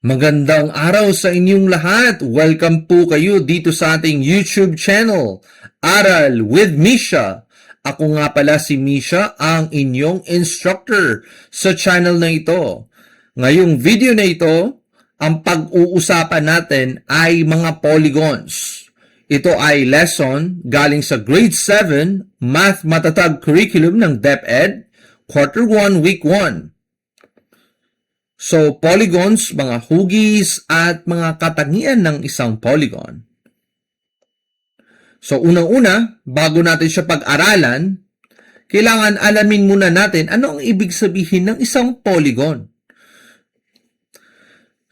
Magandang araw sa inyong lahat. Welcome po kayo dito sa ating YouTube channel, Aral with Misha. Ako nga pala si Misha, ang inyong instructor sa channel na ito. Ngayong video na ito, ang pag-uusapan natin ay mga polygons. Ito ay lesson galing sa Grade 7 Math Matatag Curriculum ng DepEd, Quarter 1, Week 1. So, polygons, mga hugis, at mga katangian ng isang polygon. So, unang-una, bago natin siya pag-aralan, kailangan alamin muna natin ano ang ibig sabihin ng isang polygon.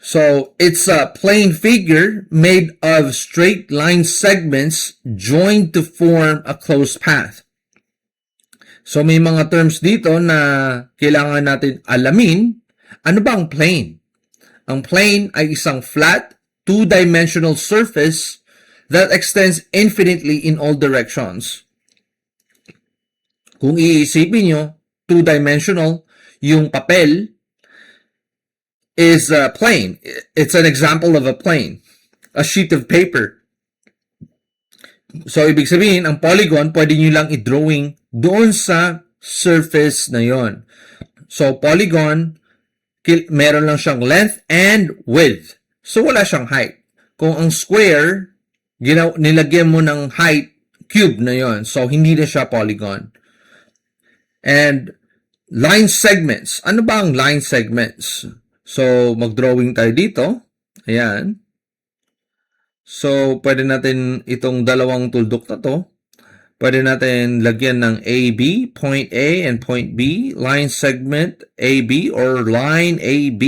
So, it's a plane figure made of straight line segments joined to form a closed path. So, may mga terms dito na kailangan natin alamin. Ano ba ang plane? Ang plane ay isang flat, two-dimensional surface that extends infinitely in all directions. Kung iisipin nyo, two-dimensional, yung papel is a plane. It's an example of a plane. A sheet of paper. So, ibig sabihin, ang polygon, pwede nyo lang i-drawing doon sa surface na yon. So, polygon, meron lang siyang length and width. So, wala siyang height. Kung ang square, nilagyan mo ng height, cube na yon. So, hindi na siya polygon. And line segments. Ano ba ang line segments? So, mag-drawing tayo dito. Ayan. So, pwede natin itong dalawang tuldok na to. Pwede natin lagyan ng AB, point A and point B, line segment AB or line AB.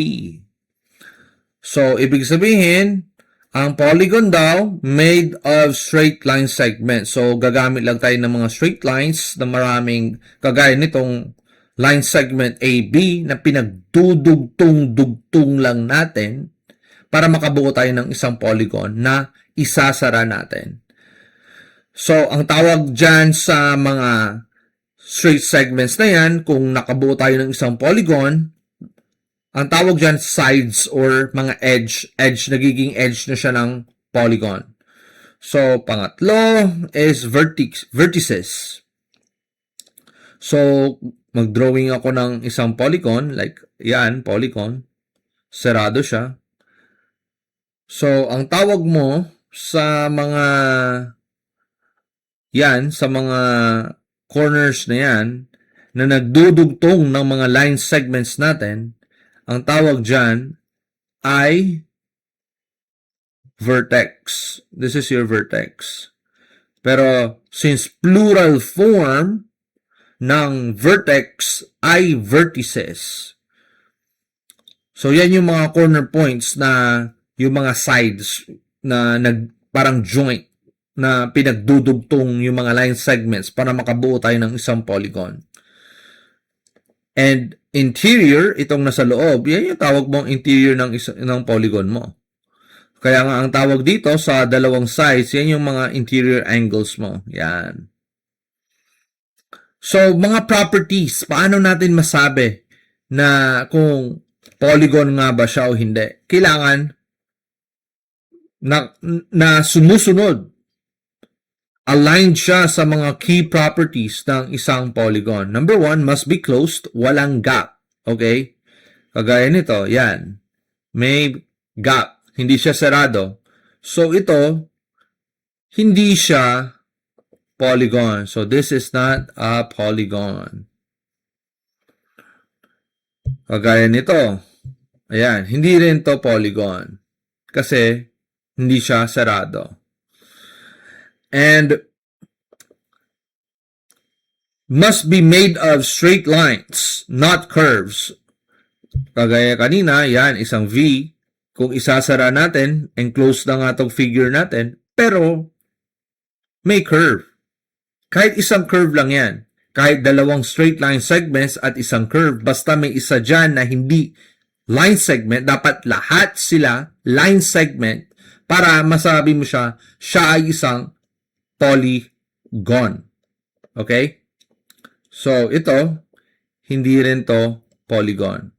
So, ibig sabihin, ang polygon daw made of straight line segments. So, gagamit lang tayo ng mga straight lines na maraming kagaya nitong line segment AB na pinagdudugtong-dugtong lang natin para makabuo tayo ng isang polygon na isasara natin. So, ang tawag dyan sa mga straight segments na yan, kung nakabuo tayo ng isang polygon, ang tawag dyan sides or mga edge. Nagiging edge na siya ng polygon. So, pangatlo is vertices. So, mag-drawing ako ng isang polygon, like yan, polygon. Sarado siya. So, ang tawag mo sa mga sa mga corners na yan, na nagdudugtong ng mga line segments natin, ang tawag dyan ay vertex. This is your vertex. Pero, since plural form ng vertex ay vertices. So, yan yung mga corner points na yung mga sides na parang joint na pinagdudugtong yung mga line segments para makabuo tayo ng isang polygon. And interior, itong nasa loob, yan yung tawag mong interior ng polygon mo. Kaya nga ang tawag dito sa dalawang sides, yan yung mga interior angles mo. Yan. So, mga properties, paano natin masabi na kung polygon nga ba siya o hindi? Kailangan na sumusunod, aligned siya sa mga key properties ng isang polygon. Number 1, must be closed, walang gap. Okay? Kagaya nito, yan. May gap, hindi siya sarado. So, ito, hindi siya polygon. So, this is not a polygon. Kagaya nito, ayan, hindi rin to polygon. Kasi, hindi siya sarado. And must be made of straight lines, not curves. Kagaya kanina, yan, isang V. Kung isasara natin, enclosed na nga itong figure natin, pero may curve. Kahit isang curve lang yan. Kahit dalawang straight line segments at isang curve, basta may isa dyan na hindi line segment, dapat lahat sila line segment para masabi mo siya ay isang polygon. Okay? So, ito, hindi rin to polygon.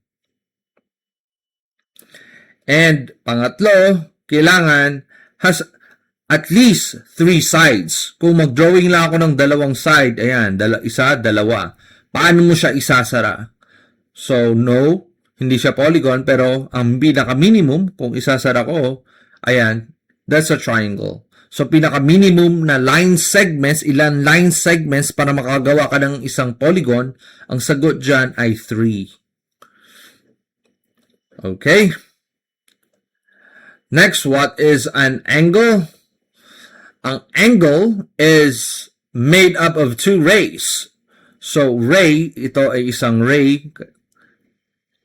And pangatlo, kailangan has at least 3 sides. Kung mag-drawing lang ako ng dalawang side, ayan, isa, dalawa. Paano mo siya isasara? So, no, hindi siya polygon, pero ang pinaka-minimum, kung isasara ko, ayan, that's a triangle. So, pinaka-minimum na line segments, ilan line segments para makagawa ka ng isang polygon, ang sagot dyan ay 3. Okay. Next, what is an angle? Ang angle is made up of 2 rays. So, ray, ito ay isang ray.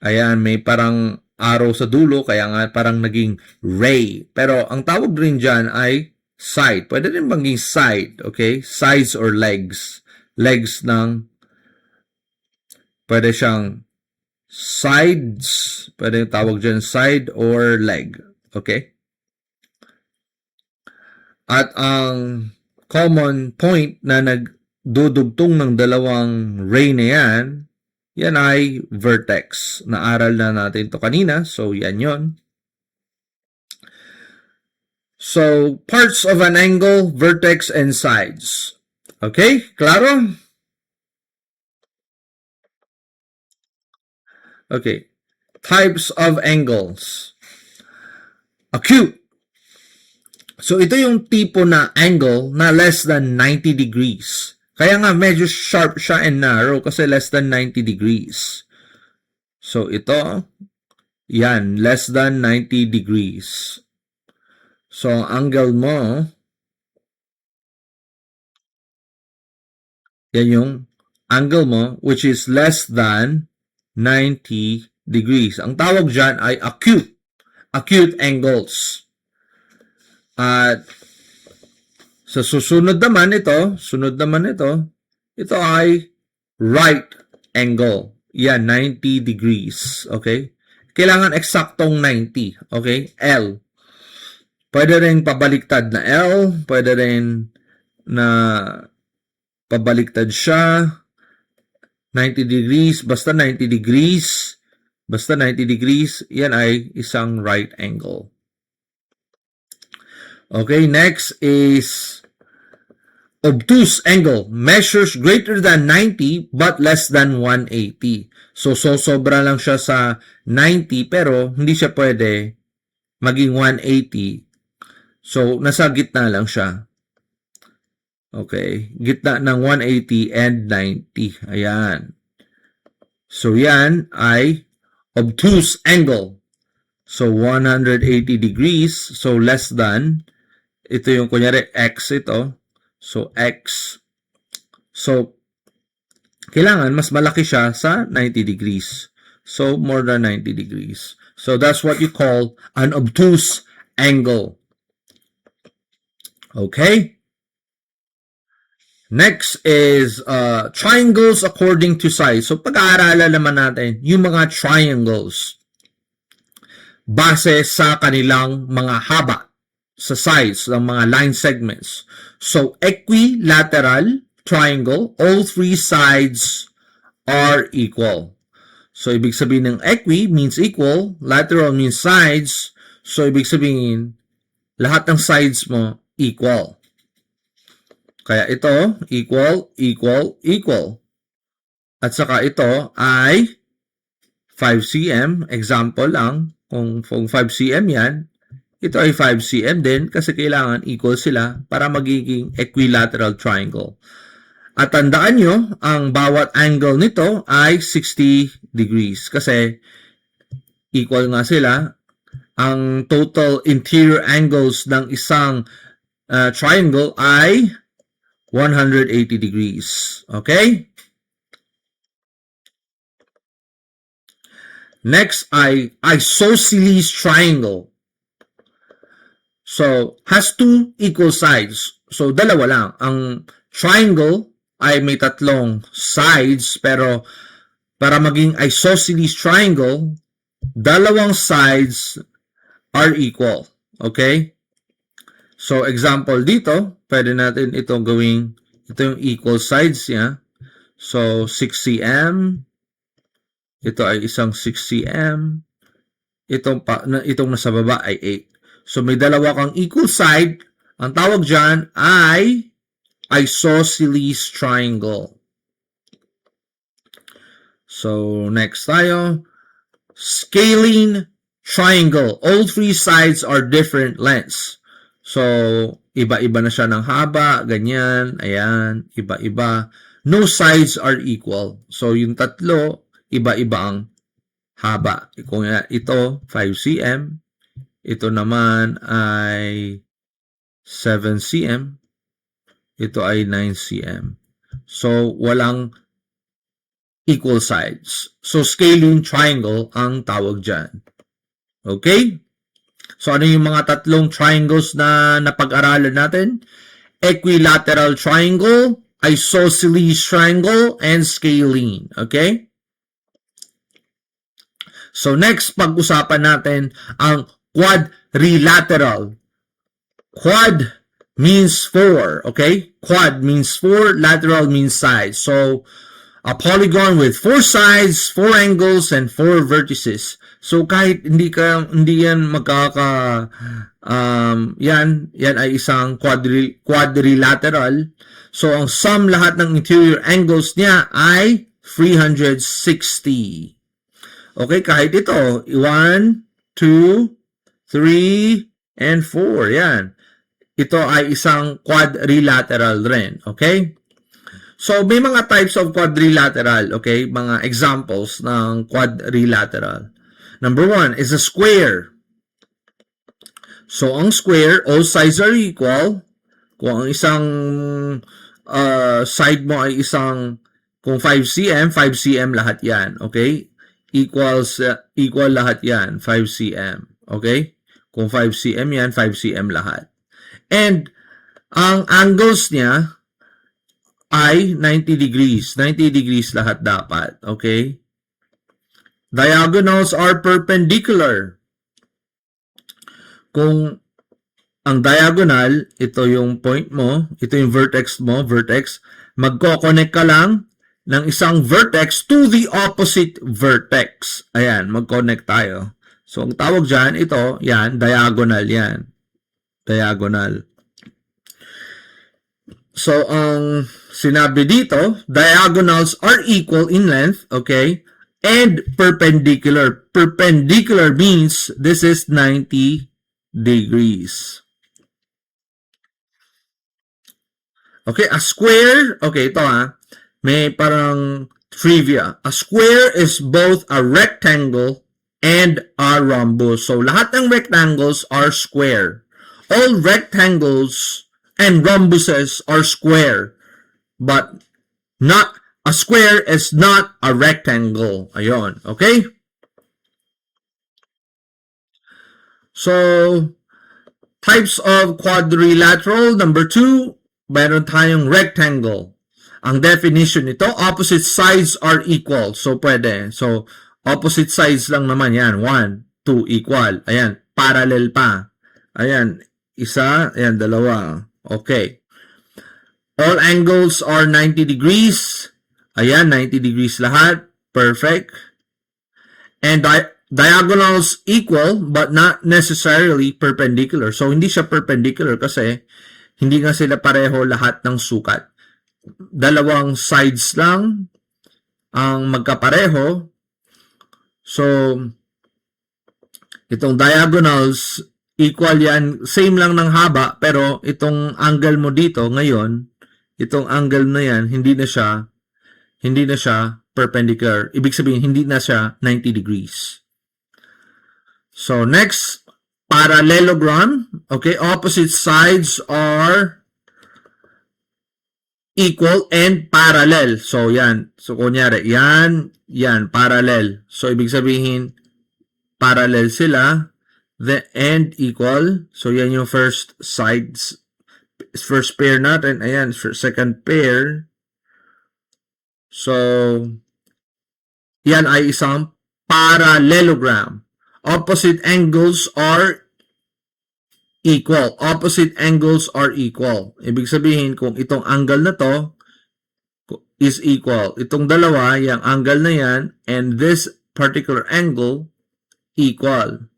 Ayan, may parang arrow sa dulo, kaya nga parang naging ray. Pero ang tawag rin dyan ay side. Pwede rin maging side, okay? Sides or legs. Legs ng, pwede siyang sides, pwede yung tawag dyan side or leg, okay? At ang common point na nagdudugtong ng dalawang ray na yan ay vertex. Naaral na natin to kanina, so yan yon. So, parts of an angle, vertex, and sides. Okay, klaro? Okay, types of angles. Acute. So, ito yung tipo na angle na less than 90 degrees. Kaya nga, medyo sharp siya and narrow kasi less than 90 degrees. So, ito, yan, less than 90 degrees. So, ang angle mo, yan yung angle mo, which is less than 90 degrees. Ang tawag dyan ay acute. Acute angles. At sa susunod naman ito, ito ay right angle. Yan, 90 degrees. Okay? Kailangan eksaktong 90. Okay? L. Pwede rin pabaliktad na L. Pwede rin na pabaliktad siya. 90 degrees. Basta 90 degrees. Basta 90 degrees. Yan ay isang right angle. Okay, next is obtuse angle. Measures greater than 90 but less than 180. So sobra lang siya sa 90 pero hindi siya pwede maging 180. So, nasa gitna lang siya. Okay, gitna ng 180 and 90. Ayan. So, yan ay obtuse angle. So, 180 degrees. So, less than. Ito yung kunyari x ito. So, x. So, kailangan mas malaki siya sa 90 degrees. So, more than 90 degrees. So, that's what you call an obtuse angle. Okay? Next is triangles according to size. So, pag-aaralan naman natin yung mga triangles base sa kanilang mga haba sa size ng mga line segments. So, equilateral triangle, all 3 sides are equal. So, ibig sabihin ng equi means equal, lateral means sides. So, ibig sabihin, lahat ng sides mo equal. Kaya ito, equal, equal, equal. At saka ito ay 5 cm. Example lang, kung 5 cm yan, ito ay 5 cm din kasi kailangan equal sila para magiging equilateral triangle. At tandaan nyo, ang bawat angle nito ay 60 degrees kasi equal nga sila. Ang total interior angles ng isang triangle ay 180 degrees. Okay? Next ay isosceles triangle. So, has 2 equal sides. So, dalawa lang. Ang triangle ay may 3 sides, pero para maging isosceles triangle, dalawang sides are equal. Okay? So, example dito, pwede natin ito gawing, ito yung equal sides niya. So, 6 cm. Ito ay isang 6 cm. itong nasa baba ay 8. So may dalawa kang equal side. Ang tawag dyan ay isosceles triangle. So next tayo, scalene triangle. All three sides are different lengths. So iba-iba na siya ng haba, ganyan, ayan, iba-iba. No sides are equal. So yung tatlo, iba-iba ang haba. Kung ito 5 cm, ito naman ay 7 cm, ito ay 9 cm. So walang equal sides. So scalene triangle ang tawag dyan. Okay? So ano yung mga tatlong triangles na napag-aralan natin? Equilateral triangle, isosceles triangle, and scalene. Okay? So next, pag-usapan natin ang quadrilateral. Quad means 4. Okay? Quad means 4, lateral means side. So a polygon with 4 sides, 4 angles, and 4 vertices. So kahit hindi yan yan ay isang quadrilateral. So ang sum lahat ng interior angles niya ay 360. Okay, kahit ito, 1, 2, 3, and 4. Yan. Ito ay isang quadrilateral rin. Okay? So, may mga types of quadrilateral, okay? Mga examples ng quadrilateral. Number 1 is a square. So, ang square, all sides are equal. Kung ang isang side mo ay kung 5 cm, 5 cm lahat yan, okay? Equal lahat yan, 5 cm, okay? Kung 5 cm yan, 5 cm lahat. And, ang angles niya ay 90 degrees. 90 degrees lahat dapat. Okay? Diagonals are perpendicular. Kung ang diagonal, ito yung point mo, ito yung vertex mo, magko-connect ka lang ng isang vertex to the opposite vertex. Ayan, mag-connect tayo. So, ang tawag dyan, ito, yan, diagonal yan. Diagonal. So, ang sinabi dito, diagonals are equal in length, okay? And perpendicular. Perpendicular means this is 90 degrees. Okay, a square, okay, ito may parang trivia. A square is both a rectangle and a rhombus. So, lahat ng rectangles are square. All rectangles and rhombuses are square, but not a square is not a rectangle. Ayon, okay? So, types of quadrilateral. Number 2, meron tayong rectangle. Ang definition nito, opposite sides are equal. So, pwede. So, opposite sides lang naman yan. 1, 2, equal. Ayan, parallel pa. Ayan, isa, ayan, dalawa. Okay. All angles are 90 degrees. Ayan, 90 degrees lahat. Perfect. And diagonals equal but not necessarily perpendicular. So, hindi siya perpendicular kasi hindi nga sila pareho lahat ng sukat. Dalawang sides lang ang magkapareho. So, itong diagonals equal yan, same lang ng haba, pero itong angle mo dito ngayon, itong angle na yan, hindi na siya perpendicular. Ibig sabihin, hindi na siya 90 degrees. So, next, parallelogram. Okay, opposite sides are equal and parallel. So, yan. So, kunyari, yan, parallel. So, ibig sabihin, parallel sila. The end equal. So, yan yung first sides. First pair natin. Ayan, second pair. So, yan ay isang parallelogram. Opposite angles are equal. Opposite angles are equal. Ibig sabihin, kung itong angle na to is equal. Itong dalawa, yung angle na yan, and this particular angle equal.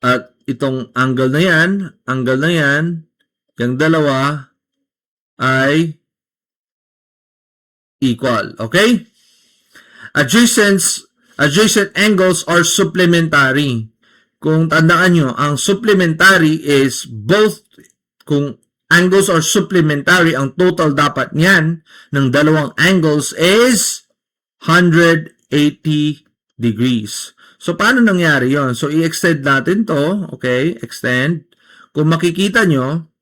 At itong angle na yan, yung dalawa ay equal. Okay? Adjacent angles are supplementary. Kung tandaan nyo, ang supplementary is both, kung angles are supplementary, ang total dapat niyan ng dalawang angles is 180 degrees. So, paano nangyari yon? So, i-extend natin to. Okay? Extend. Kung makikita nyo,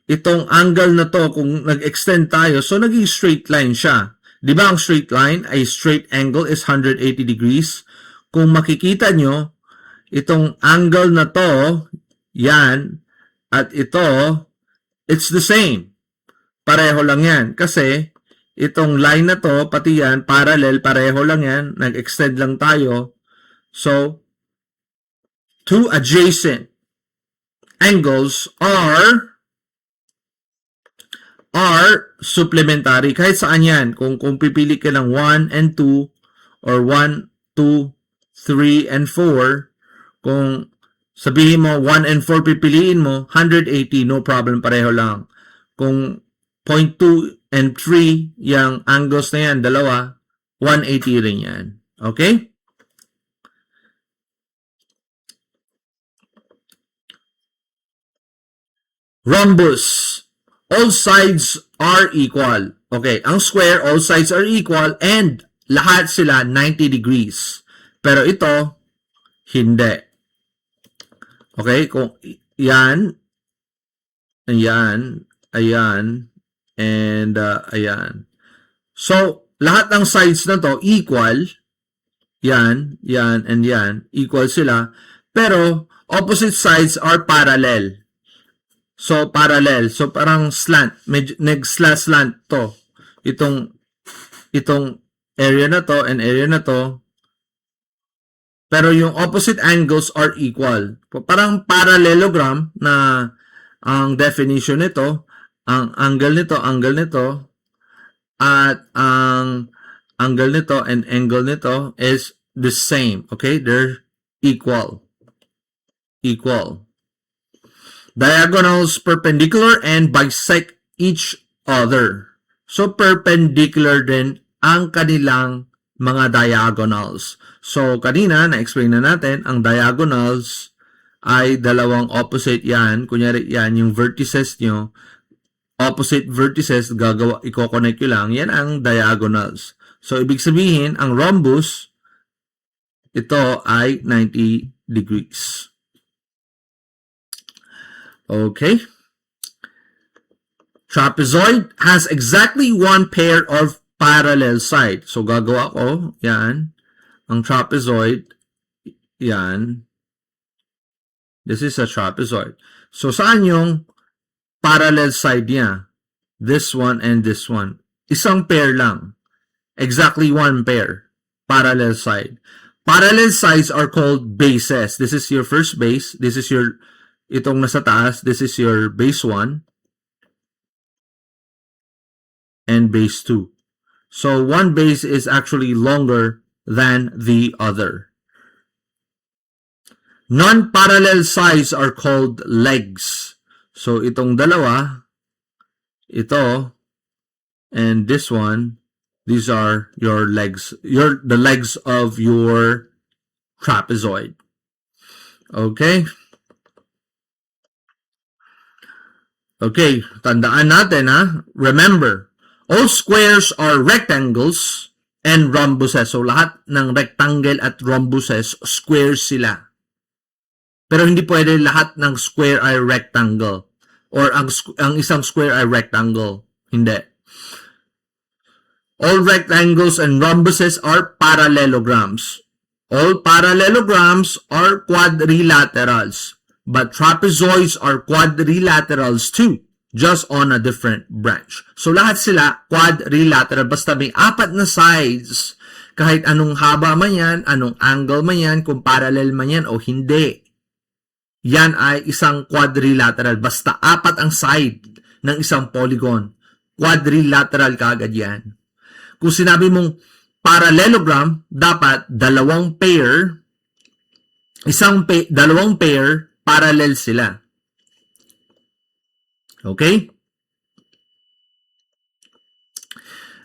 itong angle na to, kung nag-extend tayo, so naging straight line siya. Di ba ang straight line, ay straight angle is 180 degrees? Kung makikita nyo, itong angle na to, yan, at ito, it's the same. Pareho lang yan. Kasi, itong line na to, pati yan, parallel, pareho lang yan. Nag-extend lang tayo. So, two adjacent angles are supplementary. Kahit saan yan. Kung pipili ka ng 1 and 2, or 1, 2, 3, and 4, kung sabihin mo 1 and 4 pipiliin mo, 180, no problem, pareho lang. Kung 0.2 and 3, yung angles na yan, dalawa, 180 rin yan. Okay? Rhombus. All sides are equal. Okay, ang square, all sides are equal and lahat sila 90 degrees. Pero ito, hindi. Okay, kung yan, ayan, and ayan. So, lahat ng sides na to equal, yan, and yan, equal sila. Pero, opposite sides are parallel. So, parallel. So, parang slant. Nag-slant to. Itong area na to and area na to. Pero yung opposite angles are equal. Parang parallelogram na ang definition nito, ang angle nito, at ang angle nito and angle nito is the same. Okay? They're equal. Equal. Diagonals perpendicular and bisect each other. So, perpendicular din ang kanilang mga diagonals. So, kanina, na-explain na natin, ang diagonals ay dalawang opposite yan. Kunyari, yan, yung vertices nyo, opposite vertices, i-connect nyo lang, yan ang diagonals. So, ibig sabihin, ang rhombus, ito ay 90 degrees. Okay. Trapezoid has exactly one pair of parallel sides. So, gagawa ko, yan. Ang trapezoid, yan. This is a trapezoid. So, saan yung parallel side niya? This one and this one. Isang pair lang. Exactly one pair. Parallel side. Parallel sides are called bases. This is your first base. This is your itong nasa taas, this is your base 1 and base 2. So, one base is actually longer than the other. Non-parallel sides are called legs. So, itong dalawa, ito, and this one, these are your legs, the legs of your trapezoid. Okay? Okay, tandaan natin ha. Remember, all squares are rectangles and rhombuses. So, lahat ng rectangle at rhombuses, squares sila. Pero hindi pwede lahat ng square ay rectangle. Or ang isang square ay rectangle. Hindi. All rectangles and rhombuses are parallelograms. All parallelograms are quadrilaterals. But trapezoids are quadrilaterals too, just on a different branch. So, lahat sila quadrilateral. Basta may apat na sides. Kahit anong haba man yan, anong angle man yan, kung parallel man yan o hindi. Yan ay isang quadrilateral. Basta apat ang side ng isang polygon. Quadrilateral kaagad yan. Kung sinabi mong parallelogram, dapat dalawang pair parallel sila. Okay?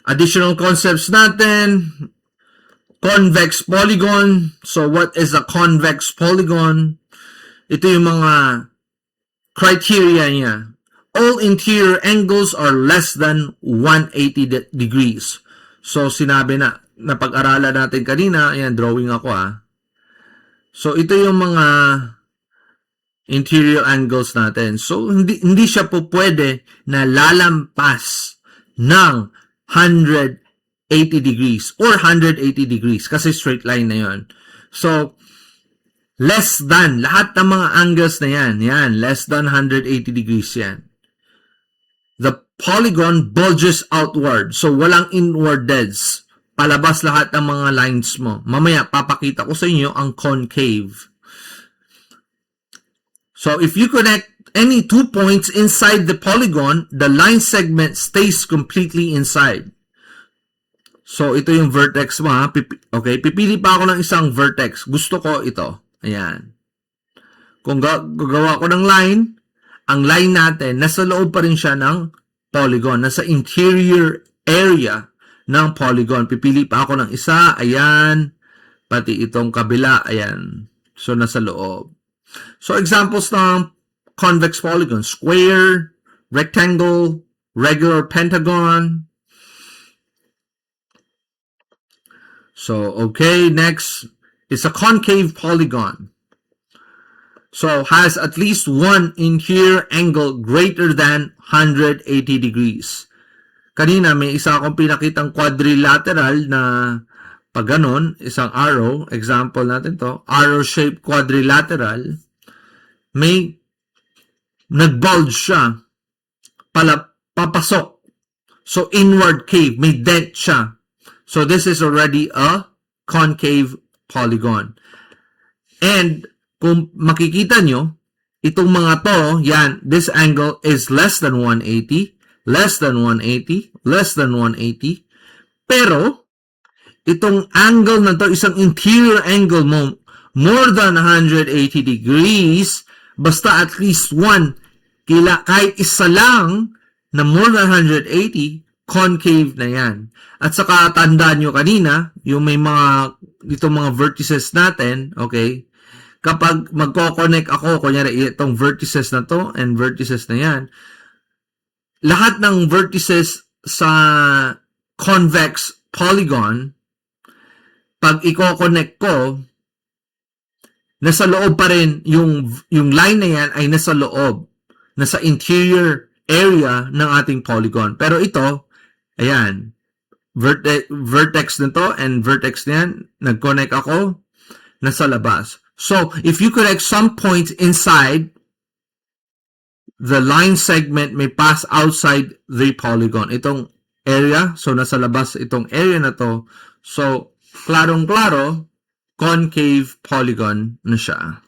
Additional concepts natin. Convex polygon. So, what is a convex polygon? Ito yung mga criteria niya. All interior angles are less than 180 degrees. So, sinabi na pag-aralan natin kanina. Ayan, drawing ako So, ito yung mga interior angles natin. So, hindi siya po pwede na lalampas ng 180 degrees or 180 degrees kasi straight line na yon. So, less than, lahat ng mga angles na yan, less than 180 degrees yan. The polygon bulges outward. So, walang inward deads. Palabas lahat ng mga lines mo. Mamaya, papakita ko sa inyo ang concave. So, if you connect any 2 points inside the polygon, the line segment stays completely inside. So, ito yung vertex mo, Okay, pipili pa ako ng isang vertex. Gusto ko ito. Ayan. Kung gagawa ko ng line, ang line natin, nasa loob pa rin siya ng polygon. Nasa interior area ng polygon. Pipili pa ako ng isa. Ayan. Pati itong kabila. Ayan. So, nasa loob. So, examples ng convex polygon. Square, rectangle, regular pentagon. So, okay. Next is a concave polygon. So, has at least one interior angle greater than 180 degrees. Kanina, may isa akong pinakitang quadrilateral na pag ganon, isang arrow, example natin to, arrow-shaped quadrilateral, may nag-bulge siya, papasok. So, inward cave, may dent siya. So, this is already a concave polygon. And, kung makikita nyo, itong mga to, yan, this angle is less than 180, less than 180, less than 180. Pero, itong angle na to, isang interior angle mo, more than 180 degrees, basta at least one, kahit isa lang na more than 180, concave na yan. At saka tandaan nyo kanina, yung may mga, itong mga vertices natin, okay, kapag magko-connect ako, kunyari itong vertices na to and vertices na yan, lahat ng vertices sa convex polygon, pag i-connect ko, nasa loob pa rin, yung line na yan ay nasa loob, nasa interior area ng ating polygon. Pero ito, ayan, vertex nito and vertex na yan, nag-connect ako, nasa labas. So, if you connect some points inside, the line segment may pass outside the polygon. Itong area, so nasa labas itong area na to. So, klarong-klaro, concave polygon na siya.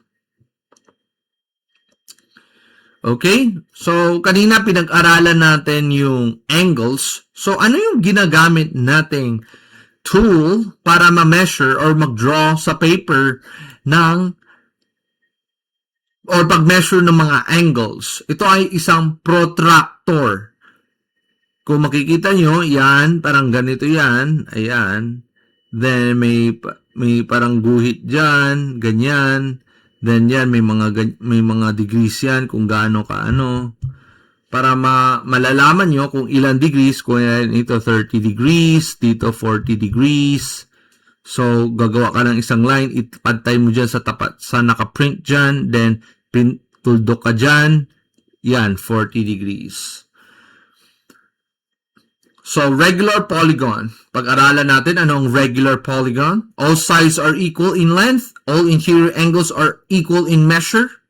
Okay? So, kanina pinag-aralan natin yung angles. So, ano yung ginagamit nating tool para ma-measure or mag-draw sa paper ng or pag-measure ng mga angles? Ito ay isang protractor. Kung makikita nyo, yan, parang ganito yan. Ayan. Then, may parang guhit dyan, ganyan. Then, yan, may mga degrees yan, kung gaano kaano. Para malalaman nyo kung ilan degrees, kung yan, ito 30 degrees, dito 40 degrees. So, gagawa ka ng isang line, ipantay mo dyan sa tapat, sa nakaprint dyan, then, tuldok ka dyan, yan, 40 degrees. So, regular polygon. Pag-aralan natin anong regular polygon. All sides are equal in length. All interior angles are equal in measure.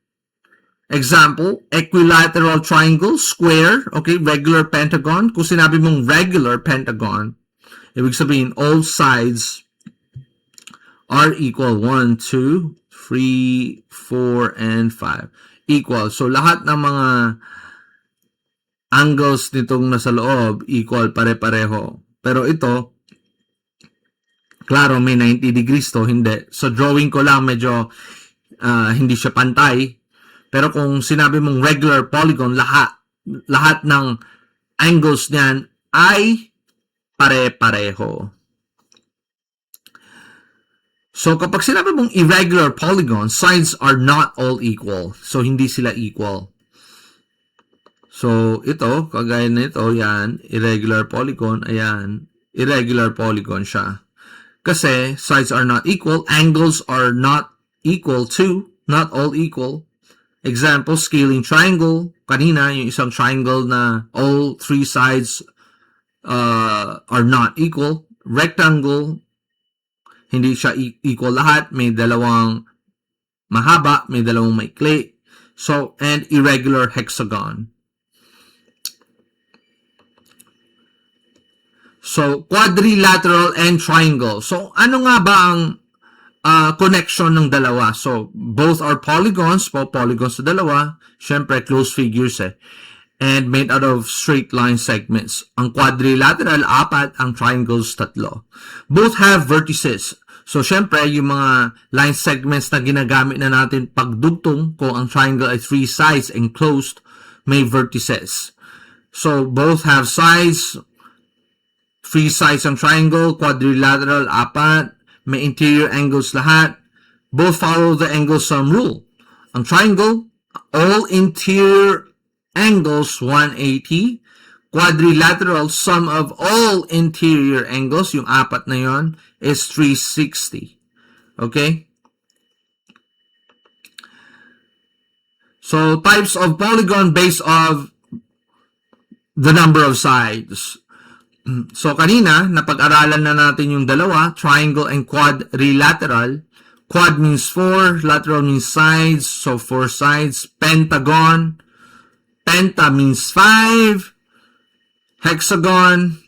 Example, equilateral triangle, square, okay, regular pentagon. Kung sinabi mong regular pentagon, ibig sabihin, all sides are equal. 1, 2, 3, 4, and 5. Equal. So, lahat ng mga angles nitong nasa loob, equal, pare-pareho. Pero ito, Klaro, may 90 degrees to, hindi. So, drawing ko lang, medyo hindi siya pantay. Pero kung sinabi mong regular polygon, lahat ng angles niyan ay pare-pareho. So, kapag sinabi mong irregular polygon, sides are not all equal. So, hindi sila equal. So, ito, kagaya nito, yan, irregular polygon, ayan, irregular polygon siya. Kasi, sides are not equal, angles are not equal to, not all equal. Example, scaling triangle, kanina, yung isang triangle na all three sides are not equal. Rectangle, hindi siya equal lahat, may dalawang mahaba, may dalawang maikli. So, and irregular hexagon. So, quadrilateral and triangle. So, ano nga ba ang connection ng dalawa? So, both are polygons. Polygons sa dalawa. Siyempre, closed figures and made out of straight line segments. Ang quadrilateral, 4. Ang triangles, 3. Both have vertices. So, siyempre, yung mga line segments na ginagamit na natin pagdugtong, kung ang triangle ay 3 sides enclosed, may vertices. So, both have sides. 3 sides ang triangle, quadrilateral, 4. May interior angles lahat. Both follow the angle sum rule. Ang triangle, all interior angles 180. Quadrilateral, sum of all interior angles, yung 4 na yon, is 360. Okay? So, types of polygon based on the number of sides. So, kanina, napag-aralan na natin yung dalawa, triangle and quadrilateral. Quad means 4, lateral means sides, so 4 sides. Pentagon, penta means 5. Hexagon,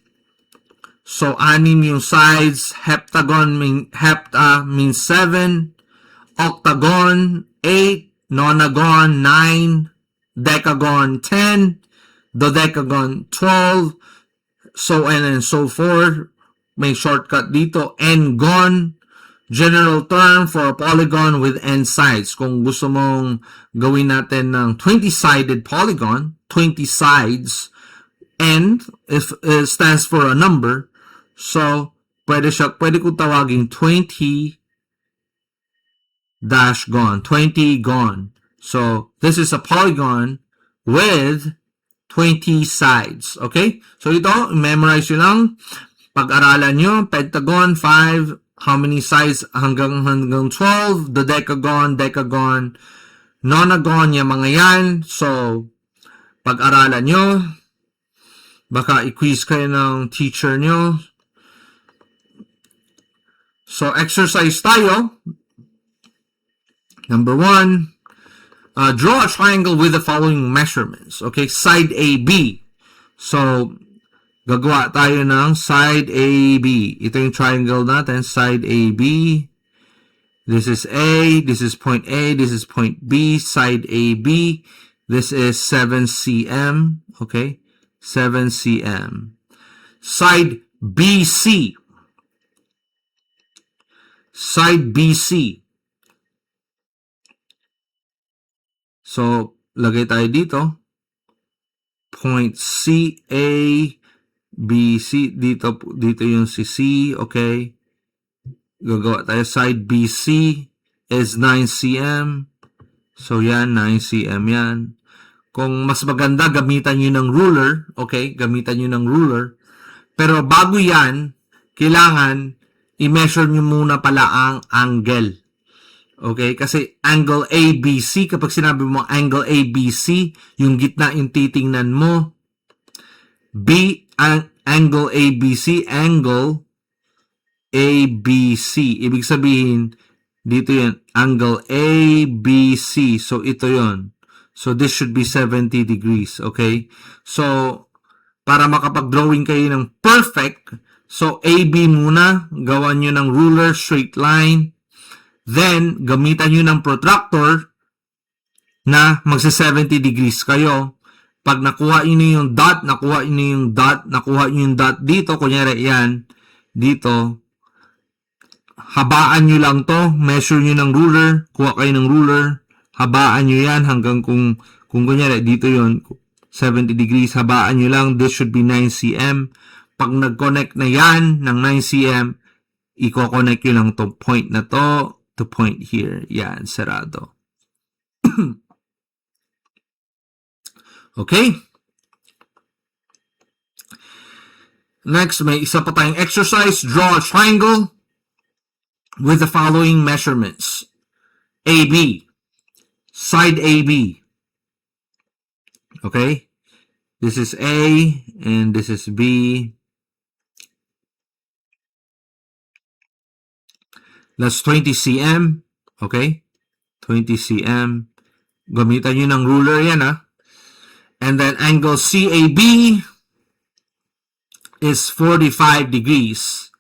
so 6 yung sides. Heptagon, hepta means 7. Octagon, 8. Nonagon, 9. Decagon, 10. Dodecagon, 12. So on and so forth. May shortcut dito. N-gon, general term for a polygon with n sides. Kung gusto mong gawin natin ng 20-sided polygon, 20 sides, n stands for a number. So, pwede kong tawagin 20 dash gon, 20 gon. So, this is a polygon with 20 sides. Okay? So, ito, memorize nyo lang. Pag-aralan nyo, pentagon, 5. How many sides? Hanggang 12. Dodecagon, decagon, nonagon, yung mga yan. So, pag-aralan nyo. Baka i-quiz kayo ng teacher nyo. So, exercise tayo. Number 1. Draw a triangle with the following measurements. Okay, side AB. So, gagawa tayo ng side AB. Ito yung triangle natin, side AB. This is A, this is point A, this is point B, side AB. This is 7 cm. Okay, 7 cm. Side BC. Side BC. So, lagay tayo dito. Point C, A, B, C. Dito yung si C. Okay. Gagawa tayo. Side BC is 9 cm. So, yan. 9 cm yan. Kung mas maganda, gamitan nyo ng ruler. Okay. Gamitan nyo ng ruler. Pero bago yan, kailangan i-measure nyo muna pala ang angle. Okay, kasi angle ABC, kapag sinabi mo angle ABC, yung gitna yung titingnan mo. Angle ABC, angle ABC. Ibig sabihin, dito yan, angle ABC. So, ito yon. So, this should be 70 degrees. Okay? So, para makapag-drawing kayo ng perfect, so, AB muna, gawan nyo ng ruler, straight line. Then, gamitan nyo ng protractor na magsa 70 degrees kayo. Pag nakuha nyo yung dot, nakuha nyo yung dot dito, kunyari yan, dito, habaan nyo lang to, measure nyo ng ruler, kuha kayo ng ruler, habaan nyo yan hanggang kung kunyari dito yon 70 degrees, habaan nyo lang, this should be 9 cm. Pag nag-connect na yan ng 9 cm, i-connect nyo lang to point na to point here. Yan, sarado. Okay? Next, may isa pa tayong exercise. Draw a triangle with the following measurements. AB. Side AB. Okay? This is A and this is B. That's 20 cm. Okay? 20 cm. Gamitan nyo ng ruler yan, ha? And then angle CAB is 45 degrees.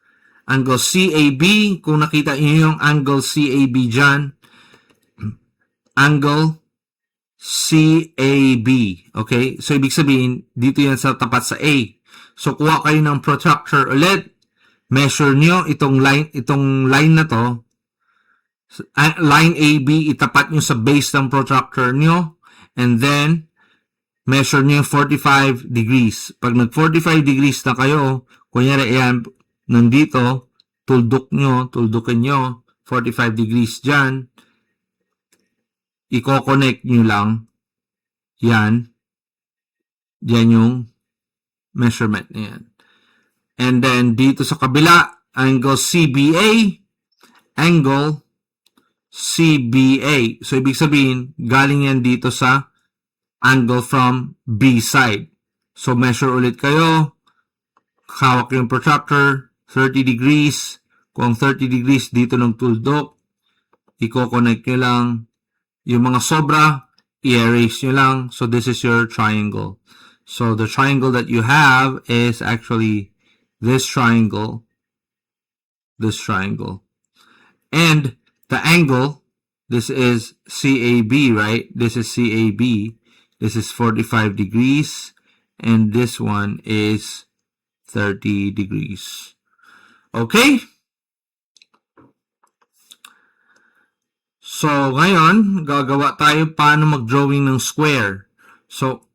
Angle CAB, kung nakita nyo yung angle CAB dyan, angle CAB. Okay? So, ibig sabihin, dito yan sa tapat sa A. So, kuha kayo ng protractor ulit. Measure nyo itong line na to. Line AB, itapat nyo sa base ng protractor nyo. And then, measure nyo 45 degrees. Pag nag-45 degrees na kayo, kunyari, ayan, nandito, tuldukin nyo, 45 degrees dyan, i-connect nyo lang, yan yung measurement na yan. And then, dito sa kabila, angle CBA, angle CBA. So, ibig sabihin, galing yan dito sa angle from B side. So, measure ulit kayo, hawak yung protractor, 30 degrees, kung 30 degrees dito ng tuldok, i-connect nyo lang, yung mga sobra, i-erase nyo lang. So, this is your triangle. So, the triangle that you have is actually this triangle, and the angle, this is CAB, right? This is CAB. This is 45 degrees, and this one is 30 degrees. Okay? So, ngayon, gagawa tayo paano mag-drawing ng square. So,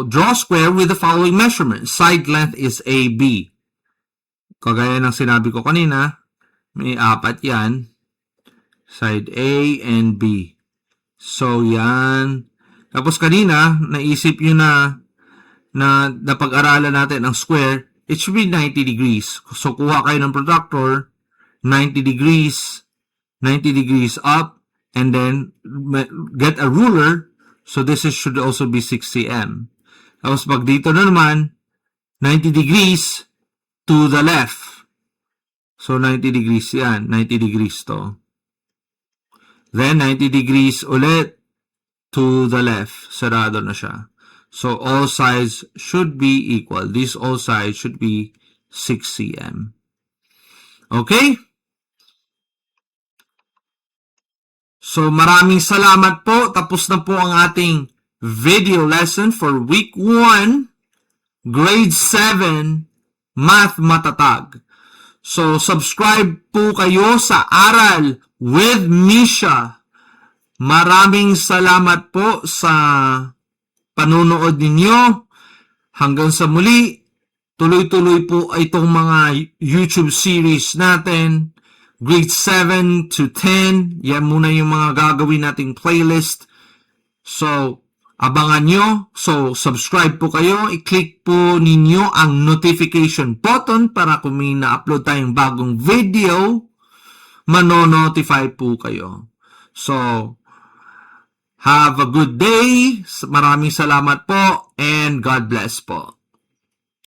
draw square with the following measurements. Side length is AB. Kagaya ng sinabi ko kanina, may 4 yan. Side A and B. So, yan. Tapos kanina, naisip nyo na napag-aralan natin ang square, it should be 90 degrees. So, kuha kayo ng protractor, 90 degrees up, and then get a ruler. So, this should also be 6 cm. Tapos, pag dito na naman, 90 degrees to the left. So, 90 degrees yan. 90 degrees to. Then, 90 degrees ulit to the left. Sarado na siya. So, all sides should be equal. These all sides should be 6 cm. Okay? So, maraming salamat po. Tapos na po ang ating video lesson for week 1, grade 7, Math Matatag. So, subscribe po kayo sa Aral with Misha. Maraming salamat po sa panunood ninyo. Hanggang sa muli, tuloy-tuloy po itong mga YouTube series natin. Grade 7 to 10, yan muna yung mga gagawin nating playlist. So, abangan nyo. So, subscribe po kayo. I-click po ninyo ang notification button para kung may na-upload tayong bagong video, mano-notify po kayo. So, have a good day. Maraming salamat po and God bless po.